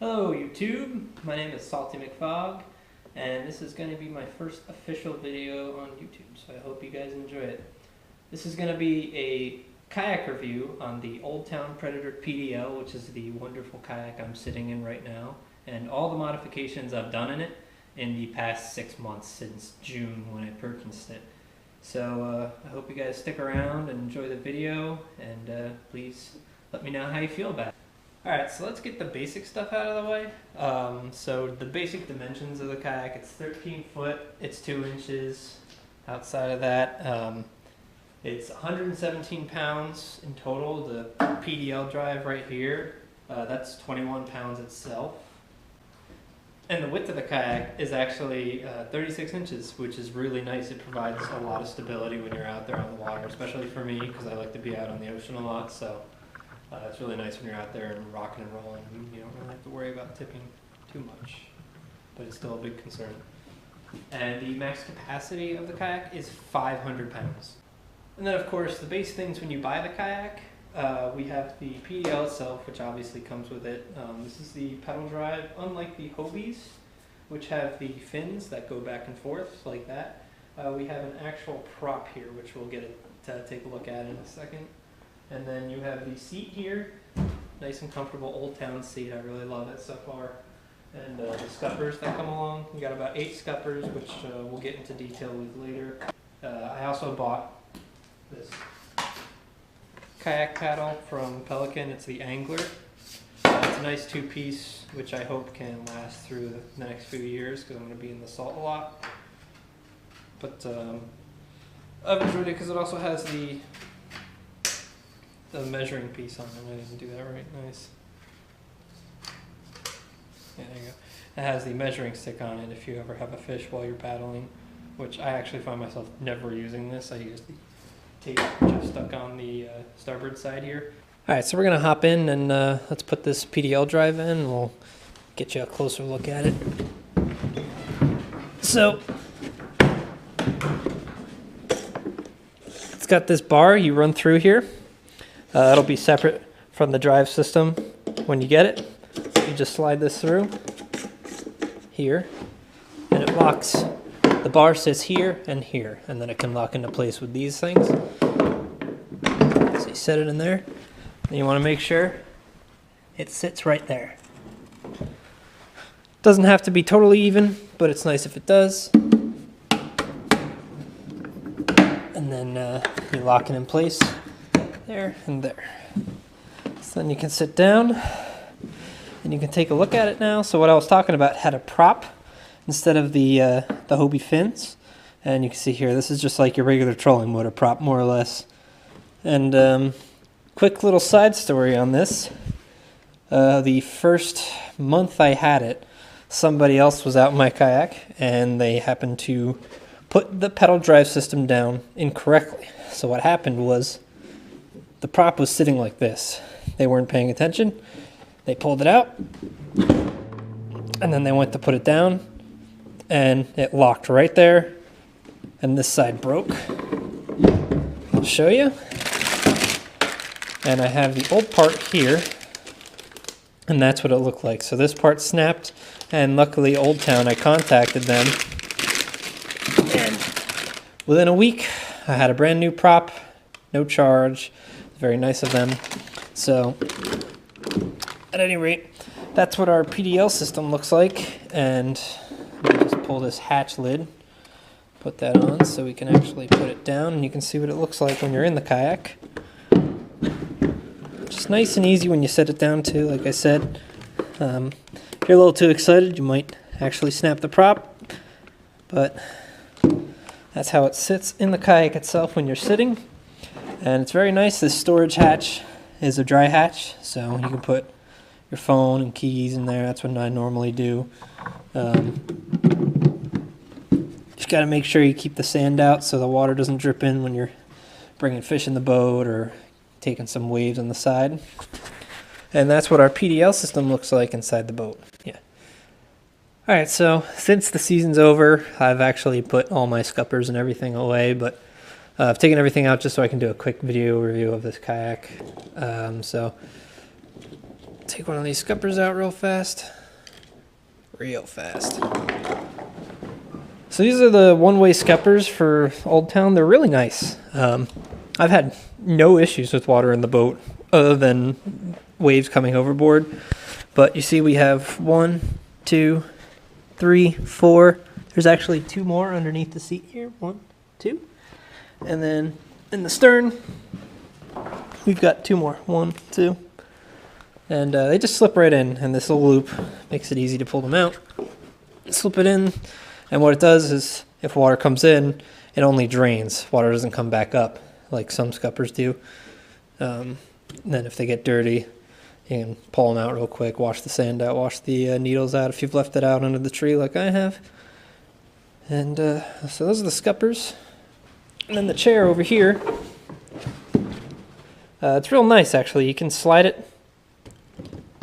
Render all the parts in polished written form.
Hello YouTube, my name is Salty McFog, and this is going to be my first official video on YouTube, so I hope you guys enjoy it. This is going to be a kayak review on the Old Town Predator PDL, which is the wonderful kayak I'm sitting in right now, and all the modifications I've done in it in the past 6 months since June when I purchased it. So I hope you guys stick around and enjoy the video, and please let me know how you feel about it. Alright, so let's get the basic stuff out of the way. So the basic dimensions of the kayak, it's 13 foot, it's 2 inches. Outside of that, it's 117 pounds in total. The PDL Drive right here, that's 21 pounds itself. And the width of the kayak is actually 36 inches, which is really nice. It provides a lot of stability when you're out there on the water, especially for me, because I like to be out on the ocean a lot. So it's really nice when you're out there and rocking and rolling. You don't really have to worry about tipping too much, but it's still a big concern. And the max capacity of the kayak is 500 pounds. And then of course the base things when you buy the kayak, we have the PDL itself, which obviously comes with it. This is the pedal drive. Unlike the Hobies, which have the fins that go back and forth like that, we have an actual prop here, which we'll get to take a look at in a second. And then you have the seat here, nice and comfortable Old Town seat. I really love it so far. And the scuppers that come along. You got about 8 scuppers, which we'll get into detail with later. I also bought this kayak paddle from Pelican. It's the Angler. It's a nice 2-piece, which I hope can last through the next few years because I'm going to be in the salt a lot. But I've enjoyed it because it also has the measuring piece on it. I didn't do that right. Nice. Yeah, there you go. It has the measuring stick on it if you ever have a fish while you're paddling, which I actually find myself never using this. I use the tape which I've stuck on the starboard side here. Alright, so we're going to hop in and let's put this PDL drive in and we'll get you a closer look at it. So, it's got this bar you run through here. It'll be separate from the drive system when you get it. You just slide this through here and it locks. The bar sits here and here, and then it can lock into place with these things. So you set it in there, and you want to make sure it sits right there. Doesn't have to be totally even, but it's nice if it does. And then you lock it in place there and there. So then you can sit down and you can take a look at it now. So what I was talking about had a prop instead of the Hobie fins. And you can see here, this is just like your regular trolling motor prop, more or less. And quick little side story on this. The first month I had it, somebody else was out in my kayak and they happened to put the pedal drive system down incorrectly. So what happened was the prop was sitting like this. They weren't paying attention. They pulled it out and then they went to put it down and it locked right there and this side broke. I'll show you. And I have the old part here and that's what it looked like. So this part snapped and luckily Old Town, I contacted them and within a week I had a brand new prop, no charge. Very nice of them. So at any rate, that's what our PDL system looks like. And let me just pull this hatch lid, put that on so we can actually put it down and you can see what it looks like when you're in the kayak. Just nice and easy when you set it down too, like I said. If you're a little too excited, you might actually snap the prop, but that's how it sits in the kayak itself when you're sitting. And it's very nice. This storage hatch is a dry hatch, so you can put your phone and keys in there. That's what I normally do. Just got to make sure you keep the sand out so the water doesn't drip in when you're bringing fish in the boat or taking some waves on the side. And that's what our PDL system looks like inside the boat. Yeah. Alright, so since the season's over, I've actually put all my scuppers and everything away, but I've taken everything out just so I can do a quick video review of this kayak. So Take one of these scuppers out real fast. Real fast. So these are the one-way scuppers for Old Town. They're really nice. I've had no issues with water in the boat other than waves coming overboard. But you see we have 1, 2, 3, 4. There's actually 2 more underneath the seat here. 1, 2. And then in the stern, we've got 2 more. 1, 2. And they just slip right in, and this little loop makes it easy to pull them out. Slip it in, and what it does is if water comes in, it only drains. Water doesn't come back up like some scuppers do. And then if they get dirty, you can pull them out real quick, wash the sand out, wash the needles out if you've left it out under the tree like I have. And so those are the scuppers. And then the chair over here, it's real nice actually. You can slide it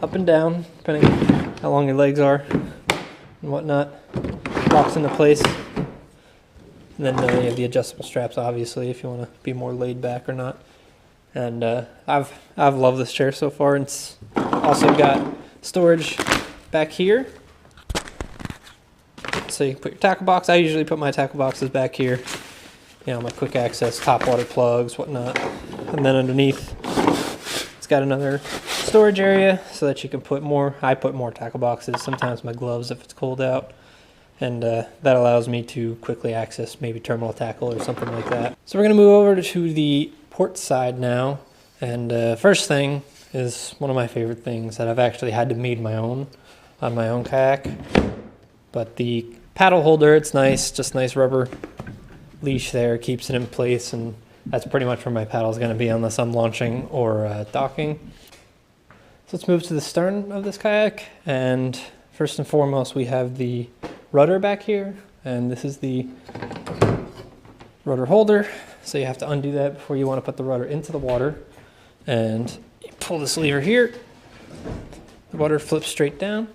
up and down, depending on how long your legs are and whatnot. Locks into place. And then you have the adjustable straps, obviously, if you want to be more laid back or not. And I've loved this chair so far. It's also got storage back here. So you can put your tackle box. I usually put my tackle boxes back here. You know, my quick access, top water plugs, whatnot. And then underneath, it's got another storage area so that you can put more. I put more tackle boxes, sometimes my gloves if it's cold out. And that allows me to quickly access maybe terminal tackle or something like that. So we're going to move over to the port side now. And first thing is one of my favorite things that I've actually had to made my own on my own kayak. But the paddle holder, it's nice, just nice rubber leash there, keeps it in place, and that's pretty much where my paddle is going to be unless I'm launching or docking. So let's move to the stern of this kayak, and first and foremost we have the rudder back here, and this is the rudder holder. So you have to undo that before you want to put the rudder into the water, and you pull this lever here, the rudder flips straight down.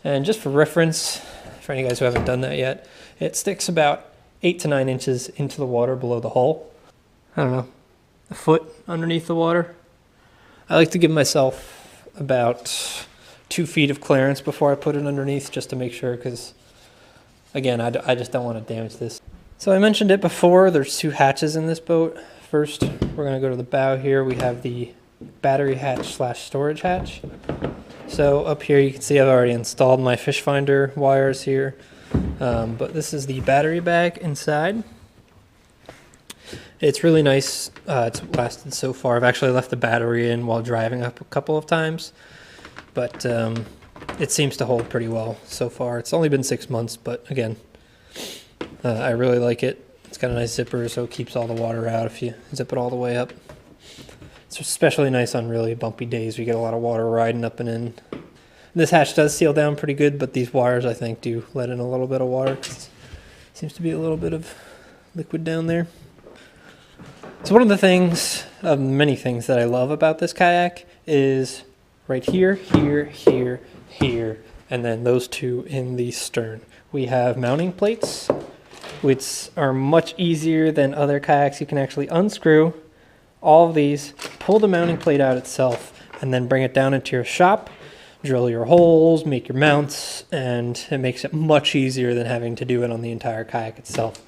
And just for reference, for any guys who haven't done that yet, it sticks about 8 to 9 inches into the water below the hull. I don't know, a foot underneath the water. I like to give myself about 2 feet of clearance before I put it underneath, just to make sure, because again, I just don't want to damage this. So I mentioned it before, there's 2 hatches in this boat. First, we're going to go to the bow here. We have the battery hatch / storage hatch. So up here you can see I've already installed my fish finder wires here. But this is the battery bag inside. It's really nice. It's lasted so far. I've actually left the battery in while driving up a couple of times. But it seems to hold pretty well so far. It's only been 6 months, but again, I really like it. It's got a nice zipper, so it keeps all the water out if you zip it all the way up. It's especially nice on really bumpy days. We get a lot of water riding up and in. This hatch does seal down pretty good, but these wires, I think, do let in a little bit of water. Seems to be a little bit of liquid down there. So one of the things, of many things that I love about this kayak is right here, here, here, here, and then those 2 in the stern. We have mounting plates, which are much easier than other kayaks. You can actually unscrew all of these, pull the mounting plate out itself, and then bring it down into your shop, drill your holes, make your mounts, and it makes it much easier than having to do it on the entire kayak itself.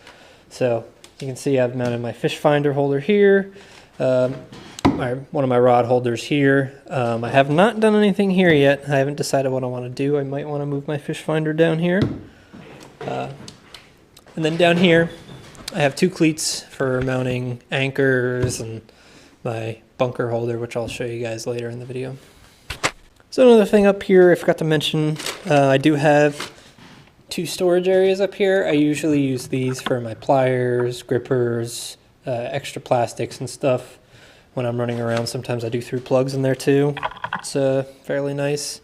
So you can see I've mounted my fish finder holder here, one of my rod holders here. I have not done anything here yet. I haven't decided what I want to do. I might want to move my fish finder down here. And then down here, I have 2 cleats for mounting anchors and my bunker holder, which I'll show you guys later in the video. So another thing up here I forgot to mention, I do have 2 storage areas up here. I usually use these for my pliers, grippers, extra plastics and stuff when I'm running around. Sometimes I do through plugs in there too. It's fairly nice.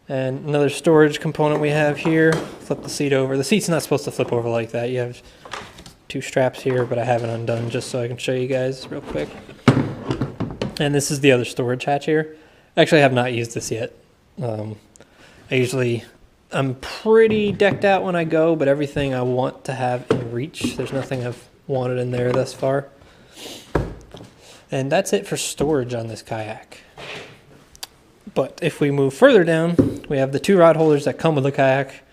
And another storage component we have here, flip the seat over. The seat's not supposed to flip over like that. You have 2 straps here, but I have it undone just so I can show you guys real quick. And this is the other storage hatch here. Actually, I have not used this yet. I'm pretty decked out when I go, but everything I want to have in reach. There's nothing I've wanted in there thus far. And that's it for storage on this kayak. But if we move further down, we have the 2 rod holders that come with the kayak.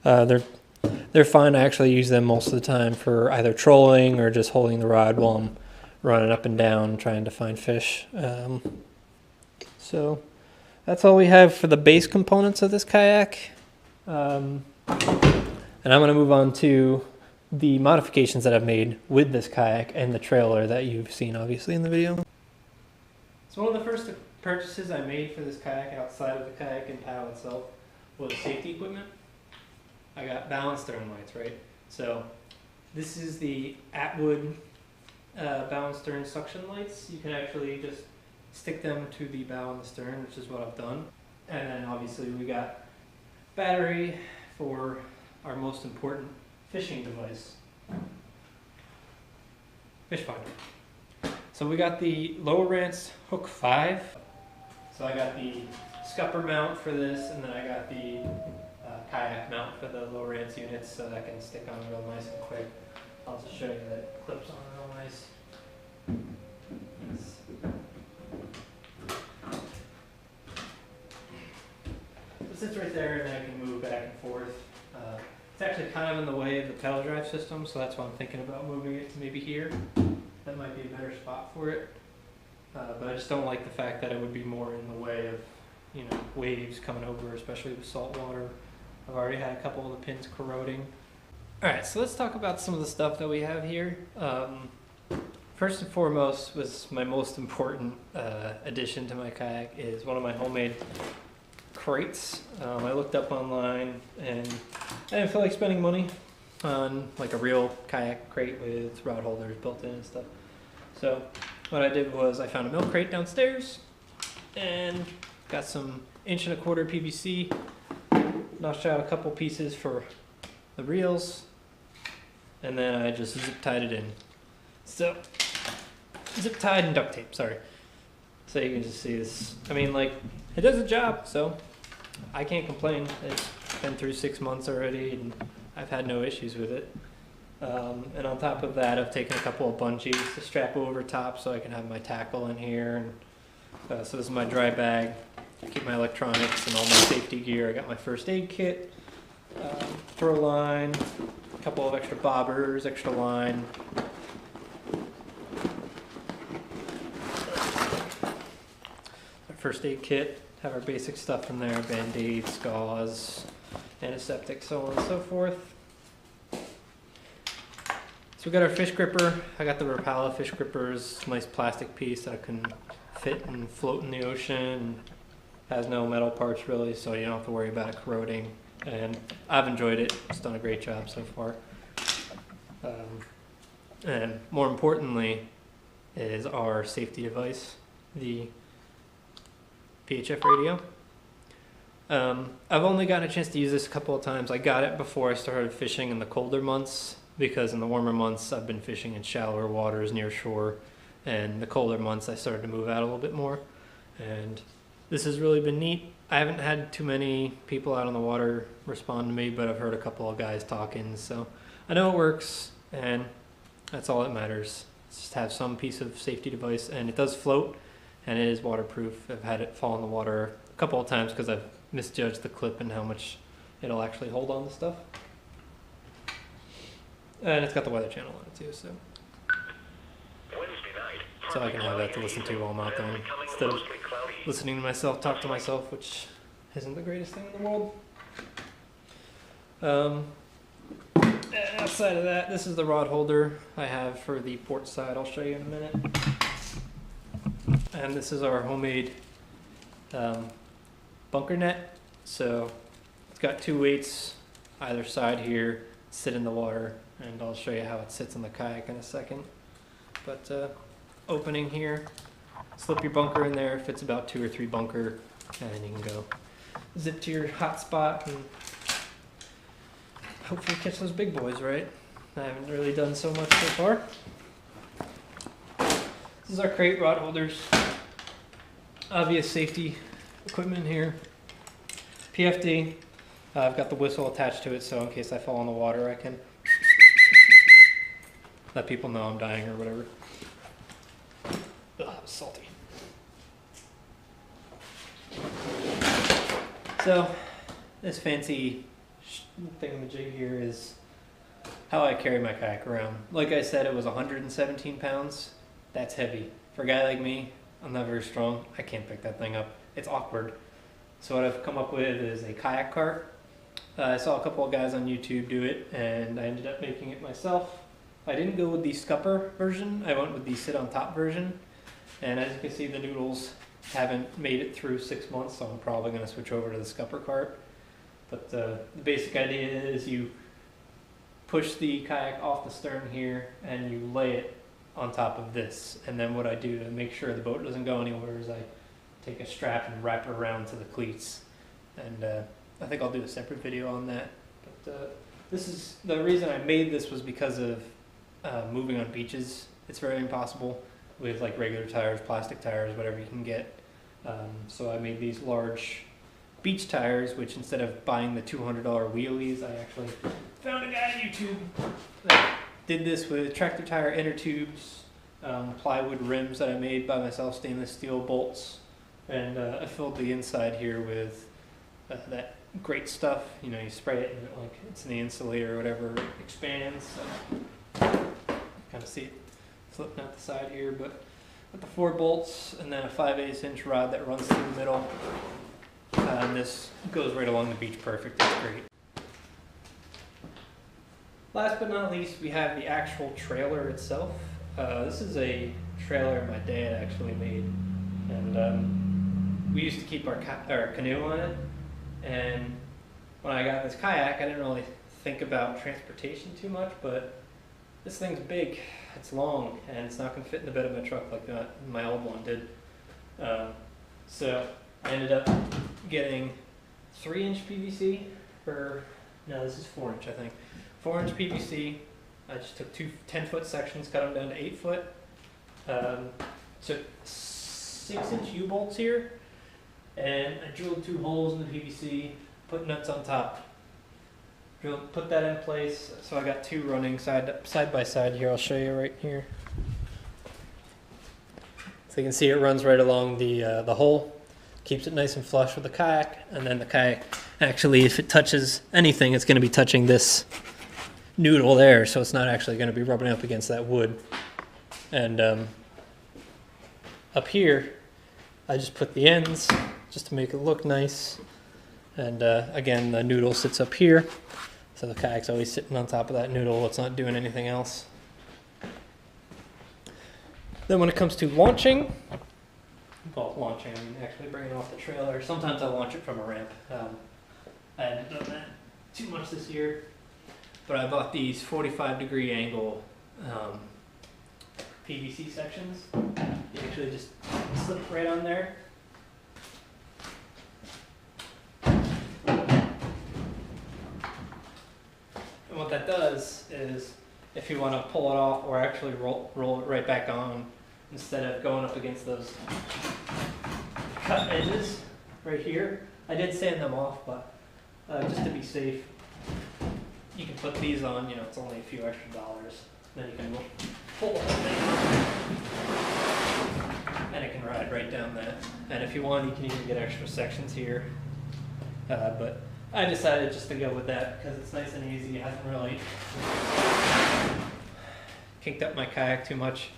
They're fine. I actually use them most of the time for either trolling or just holding the rod while I'm running up and down trying to find fish. So that's all we have for the base components of this kayak. And I'm going to move on to the modifications that I've made with this kayak and the trailer that you've seen obviously in the video. So one of the first purchases I made for this kayak outside of the kayak and paddle itself was safety equipment. I got balance stern lights, right? So this is the Atwood balance stern suction lights. You can actually just stick them to the bow and the stern, which is what I've done. And then obviously we got battery for our most important fishing device, fish finder. So we got the Lowrance Hook 5. So I got the scupper mount for this, and then I got the kayak mount for the Lowrance units, so that can stick on real nice and quick. I'll just show you that it clips on real nice. It sits right there, and then I can move back and forth. It's actually kind of in the way of the PDL Drive system, so that's why I'm thinking about moving it to maybe here. That might be a better spot for it. But I just don't like the fact that it would be more in the way of, you know, waves coming over, especially with salt water. I've already had a couple of the pins corroding. Alright, so let's talk about some of the stuff that we have here. First and foremost was my most important addition to my kayak is one of my homemade crates. I looked up online and I didn't feel like spending money on like a real kayak crate with rod holders built in and stuff. So what I did was I found a milk crate downstairs and got some 1¼ PVC, notched out a couple pieces for the reels, and then I just zip tied it in. So zip tied and duct tape, sorry. So you can just see this. I mean, like, it does the job, so I can't complain. It's been through 6 months already and I've had no issues with it. And on top of that, I've taken a couple of bungees to strap over top so I can have my tackle in here. And so this is my dry bag. I keep my electronics and all my safety gear. I got my first aid kit, throw line, a couple of extra bobbers, extra line. Our first aid kit, have our basic stuff in there, band-aids, gauze, antiseptic, so on and so forth. So we got our fish gripper. I got the Rapala fish grippers, nice plastic piece that can fit and float in the ocean. Has no metal parts really, so you don't have to worry about it corroding. And I've enjoyed it. It's done a great job so far. And more importantly is our safety device, the PHF radio. I've only gotten a chance to use this a couple of times. I got it before I started fishing in the colder months, because in the warmer months I've been fishing in shallower waters near shore, and the colder months I started to move out a little bit more. And this has really been neat. I haven't had too many people out on the water respond to me, but I've heard a couple of guys talking, so I know it works, and that's all that matters. Just have some piece of safety device, and it does float, and it is waterproof. I've had it fall in the water a couple of times because I've misjudged the clip and how much it'll actually hold on to stuff. And it's got the Weather Channel on it too, so I can have that to listen to while I'm out there instead of listening to myself talk to myself, which isn't the greatest thing in the world. And outside of that, this is the rod holder I have for the port side. I'll show you in a minute. And this is our homemade bunker net. So it's got 2 weights either side here, sit in the water, and I'll show you how it sits in the kayak in a second. But opening here, slip your bunker in there, fits about 2 or 3 bunker, and then you can go zip to your hot spot and hopefully catch those big boys, right? I haven't really done so much so far. This is our crate rod holders. Obvious safety equipment here. PFD. I've got the whistle attached to it, so in case I fall in the water I can let people know I'm dying or whatever. Ugh, that was salty. So this fancy thingamajig here is how I carry my kayak around. Like I said, it was 117 pounds. That's heavy. For a guy like me, I'm not very strong. I can't pick that thing up. It's awkward. So what I've come up with is a kayak cart. I saw a couple of guys on YouTube do it, and I ended up making it myself. I didn't go with the scupper version. I went with the sit on top version. And as you can see, the noodles haven't made it through 6 months, so I'm probably going to switch over to the scupper cart. But the basic idea is you push the kayak off the stern here and you lay it on top of this. And then what I do to make sure the boat doesn't go anywhere is I take a strap and wrap it around to the cleats. And I think I'll do a separate video on that. But this is the reason I made this was because of moving on beaches. It's very impossible with like regular tires, plastic tires, whatever you can get. So I made these large beach tires, which instead of buying the $200 wheelies, I actually found a guy on YouTube that did this with tractor tire inner tubes, plywood rims that I made by myself, stainless steel bolts, and I filled the inside here with that great stuff. You know, you spray it and like it's in the insulator or whatever, it expands. So kind of see it flipping out the side here, but with the 4 bolts and then a 5/8 inch rod that runs through the middle. And this goes right along the beach perfect. It's great. Last but not least, we have the actual trailer itself. This is a trailer my dad actually made, and we used to keep our canoe on it. And when I got this kayak, I didn't really think about transportation too much, but this thing's big, it's long, and it's not going to fit in the bed of my truck like my old one did. So I ended up getting 3-inch PVC for, no, this is 4-inch I think. 4-inch PVC. I just took 2 10-foot sections, cut them down to 8 foot. Took 6-inch U-bolts here, and I drilled 2 holes in the PVC, put nuts on top. Put that in place, so I got 2 running side by side here. I'll show you right here. So you can see it runs right along the hole. Keeps it nice and flush with the kayak, and then the kayak actually, if it touches anything, it's going to be touching this noodle there, so it's not actually going to be rubbing up against that wood. And up here, I just put the ends just to make it look nice. And again, the noodle sits up here, so the kayak's always sitting on top of that noodle. It's not doing anything else. Then when it comes to launching, I mean actually bringing it off the trailer. Sometimes I launch it from a ramp. I haven't done that too much this year, but I bought these 45-degree angle PVC sections. You actually just slip right on there. And what that does is, if you want to pull it off or actually roll it right back on, instead of going up against those cut edges right here. I did sand them off, but just to be safe, you can put these on. You know, it's only a few extra dollars. Then you can pull the whole thing, and it can ride right down that. And if you want, you can even get extra sections here. But I decided just to go with that because it's nice and easy. It hasn't really kinked up my kayak too much.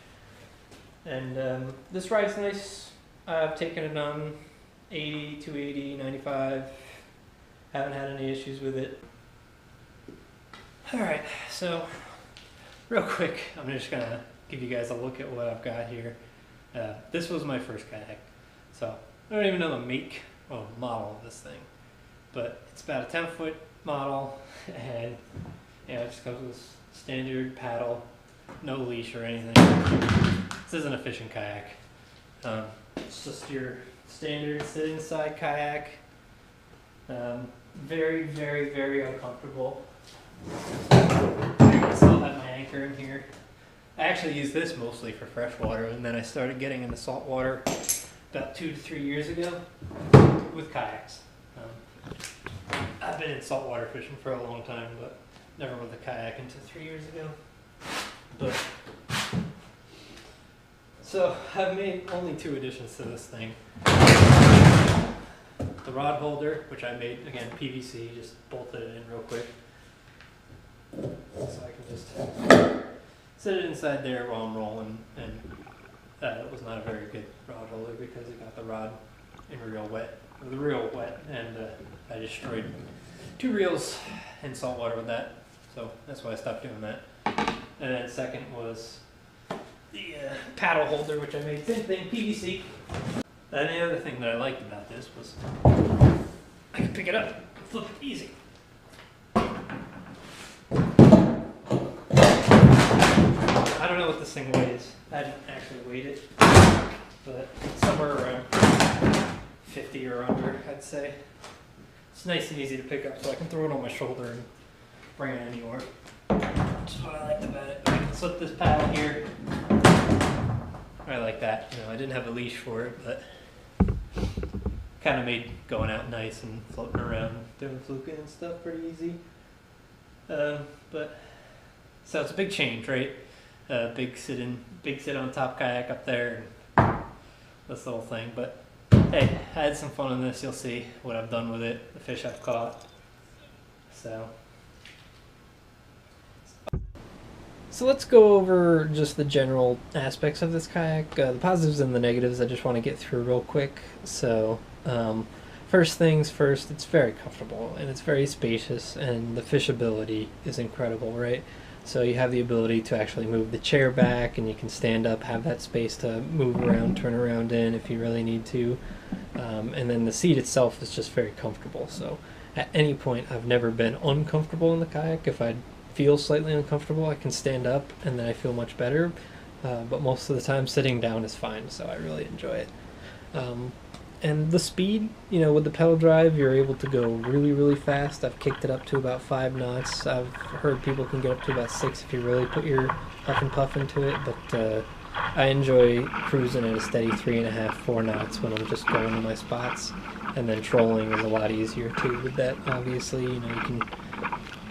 And this ride's nice. I've taken it on 80, 280, 95. Haven't had any issues with it. Alright, so real quick, I'm just going to give you guys a look at what I've got here. This was my first kayak. So I don't even know the make or model of this thing. But it's about a 10-foot model, and yeah, it just comes with standard paddle, no leash or anything. This isn't a fishing kayak. It's just your standard sit inside kayak. Very, very, very uncomfortable. I still have my anchor in here. I actually use this mostly for freshwater, and then I started getting into saltwater about 2 to 3 years ago with kayaks. I've been in saltwater fishing for a long time, but never with a kayak until 3 years ago. But so I've made only 2 additions to this thing. the rod holder, which I made, again, PVC, just bolted it in real quick. So I can just set it inside there while I'm rolling, and it was not a very good rod holder because it got the rod in real wet, and I destroyed 2 reels in salt water with that, so that's why I stopped doing that. And then second was the paddle holder, which I made, same thing, PVC. And the other thing that I liked about this was I could pick it up and flip it easy. I don't know what this thing weighs. I didn't actually weigh it, but somewhere around 50 or under, I'd say. It's nice and easy to pick up, so I can throw it on my shoulder and bring it anywhere. Which is what I liked about it. I can slip this paddle here. I like that. You know, I didn't have a leash for it, but kind of made going out nice and floating around, doing fluking and stuff pretty easy. But so it's a big change, right? Big sit on top kayak up there, and this little thing. But hey, I had some fun on this. You'll see what I've done with it, the fish I've caught. So let's go over just the general aspects of this kayak, the positives and the negatives. I just want to get through real quick. So first things first, it's very comfortable and it's very spacious, and the fishability is incredible, right? So you have the ability to actually move the chair back, and you can stand up, have that space to move around, turn around in if you really need to. And then the seat itself is just very comfortable. So at any point, I've never been uncomfortable in the kayak. If I feel slightly uncomfortable, I can stand up and then I feel much better. But most of the time, sitting down is fine, so I really enjoy it. And the speed, you know, with the pedal drive, you're able to go really, really fast. I've kicked it up to about 5 knots. I've heard people can get up to about 6 if you really put your huff and puff into it, but I enjoy cruising at a steady 3.5, 4 knots when I'm just going to my spots. And then trolling is a lot easier too with that, obviously. You know, you can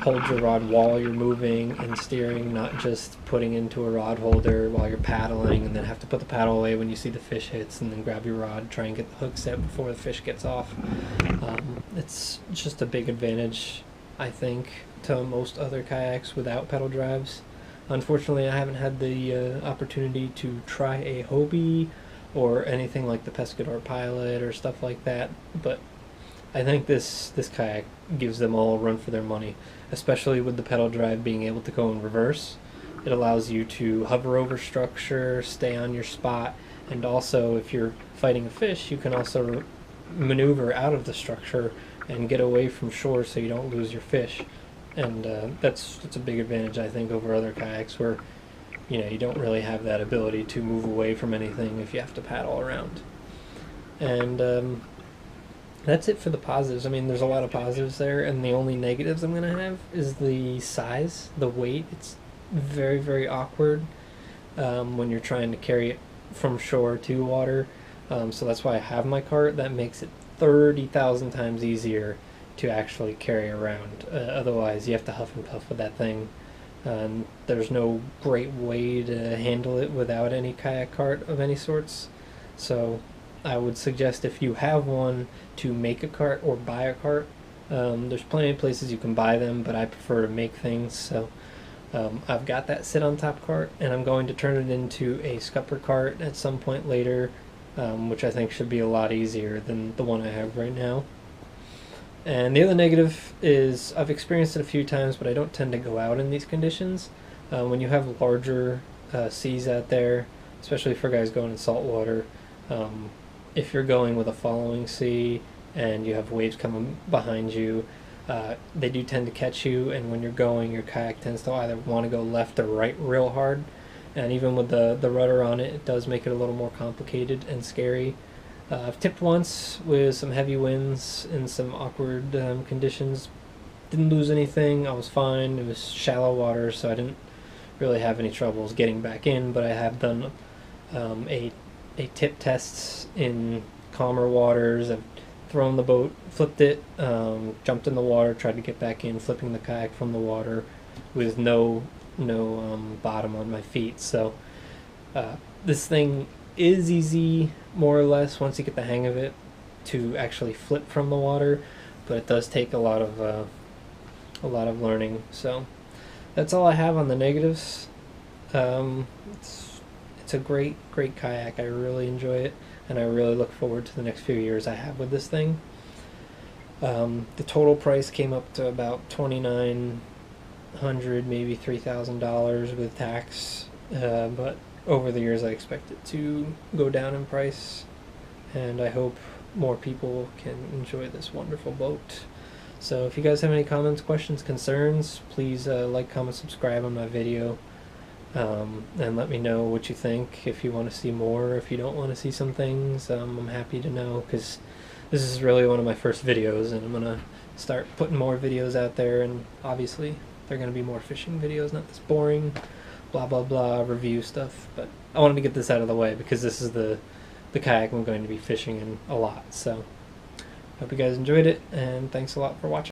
hold your rod while you're moving and steering, not just putting into a rod holder while you're paddling and then have to put the paddle away when you see the fish hits and then grab your rod, try and get the hook set before the fish gets off. It's just a big advantage, I think, to most other kayaks without pedal drives. Unfortunately, I haven't had the opportunity to try a Hobie or anything like the Pescador Pilot or stuff like that, but I think this kayak gives them all a run for their money, especially with the pedal drive being able to go in reverse. It allows you to hover over structure, stay on your spot, and also if you're fighting a fish, you can also maneuver out of the structure and get away from shore so you don't lose your fish. And that's a big advantage, I think, over other kayaks where, you know, you don't really have that ability to move away from anything if you have to paddle around. And that's it for the positives. I mean, there's a lot of positives there, and the only negatives I'm going to have is the size, the weight. It's very, very awkward when you're trying to carry it from shore to water. So that's why I have my cart. That makes it 30,000 times easier to actually carry around. Otherwise, you have to huff and puff with that thing. There's no great way to handle it without any kayak cart of any sorts. So I would suggest, if you have one, to make a cart or buy a cart. There's plenty of places you can buy them, but I prefer to make things. So I've got that sit on top cart, and I'm going to turn it into a scupper cart at some point later, which I think should be a lot easier than the one I have right now. And the other negative is, I've experienced it a few times, but I don't tend to go out in these conditions. When you have larger seas out there, especially for guys going in salt water, if you're going with a following sea and you have waves coming behind you, they do tend to catch you, and when you're going, your kayak tends to either want to go left or right real hard. And even with the rudder on it, it does make it a little more complicated and scary. I've tipped once with some heavy winds in some awkward conditions. Didn't lose anything, I was fine. It was shallow water, so I didn't really have any troubles getting back in, but I have done a tip tests in calmer waters. I've thrown the boat, flipped it, jumped in the water, tried to get back in, flipping the kayak from the water with no bottom on my feet. So this thing is easy, more or less, once you get the hang of it. to actually flip from the water, but it does take a lot of learning. So that's all I have on the negatives. It's a great kayak. I really enjoy it, and I really look forward to the next few years I have with this thing. The total price came up to about $2,900, maybe $3,000 with tax, but over the years I expect it to go down in price, and I hope more people can enjoy this wonderful boat. So if you guys have any comments, questions, concerns, please like, comment, subscribe on my video, and let me know what you think. If you want to see more, if you don't want to see some things, I'm happy to know, because this is really one of my first videos, and I'm going to start putting more videos out there, and obviously they're going to be more fishing videos, not this boring blah blah blah review stuff. But I wanted to get this out of the way because this is the kayak I'm going to be fishing in a lot. So hope you guys enjoyed it, and thanks a lot for watching.